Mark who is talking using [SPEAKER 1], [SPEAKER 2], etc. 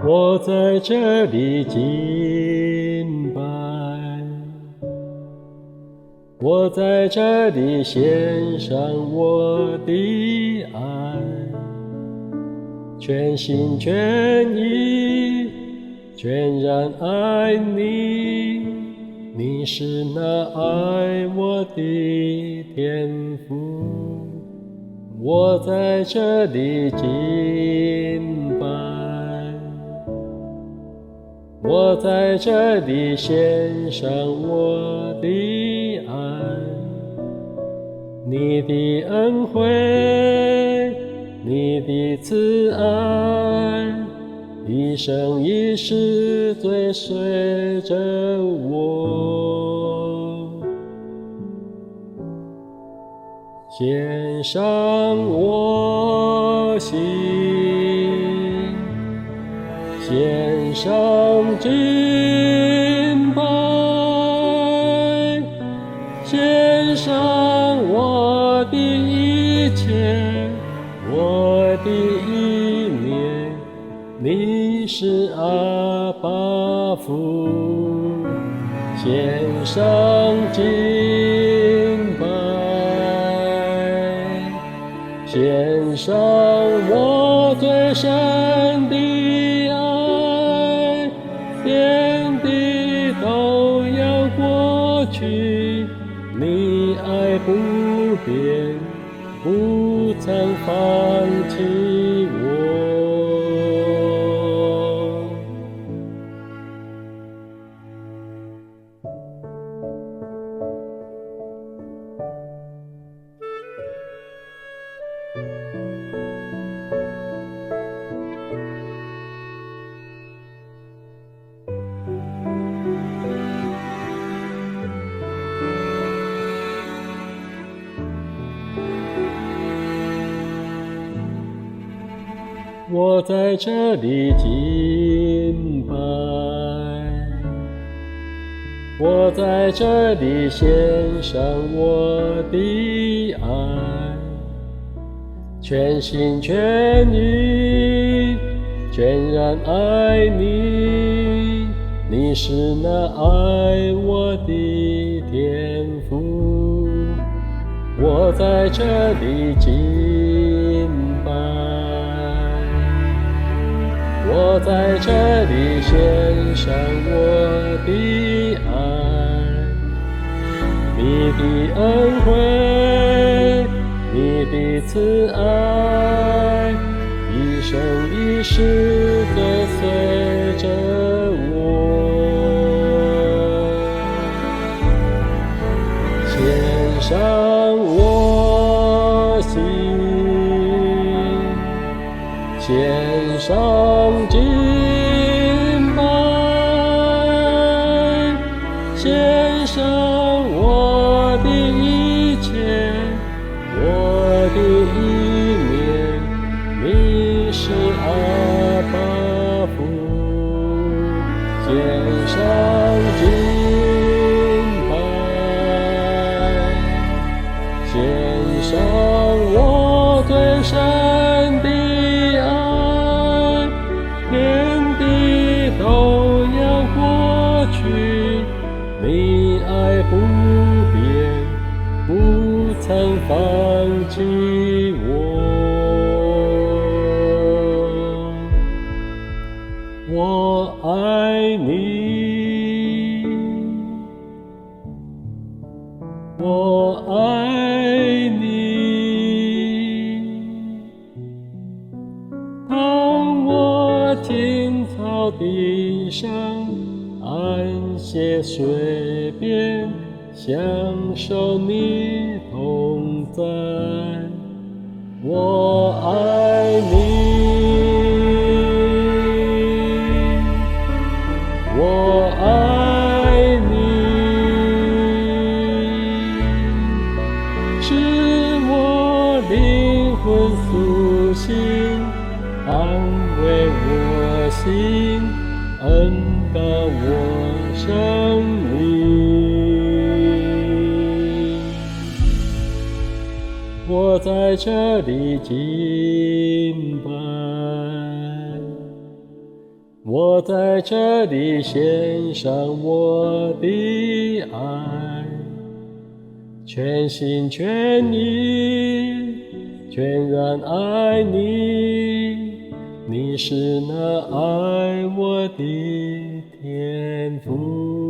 [SPEAKER 1] 我在这里敬拜，我在这里献上我的爱，全心全意全然爱你，你是那爱我的天父。我在这里敬拜，我在这里献上我的爱，你的恩惠，你的慈爱，一生一世追随着我，献上我心，献上敬拜，献上我的一切，我的一念，你是阿爸父，献上敬拜，献上我最深的爱，天地都要过去，你爱不变，不曾放弃我。我在这里敬拜，我在这里献上我的爱，全心全意全然爱你，你是那爱我的天父。我在这里敬拜，我在这里献上我的爱，你的恩惠，你的慈爱，一生一世追随着我，献上我心，献上敬拜，献上我的一切，我的一念，你是阿爸父，献上敬拜，献上我最深的爱，天地都要过去，你爱不变，不曾放弃我。我爱你，我爱你，当我青草地上安歇水边，享受你同在，我爱你，我爱你，使我灵魂苏醒，安慰我心，恩膏我生命。我在这里敬拜，我在这里献上我的爱，全心全意，全然爱你，你是那爱我的天父。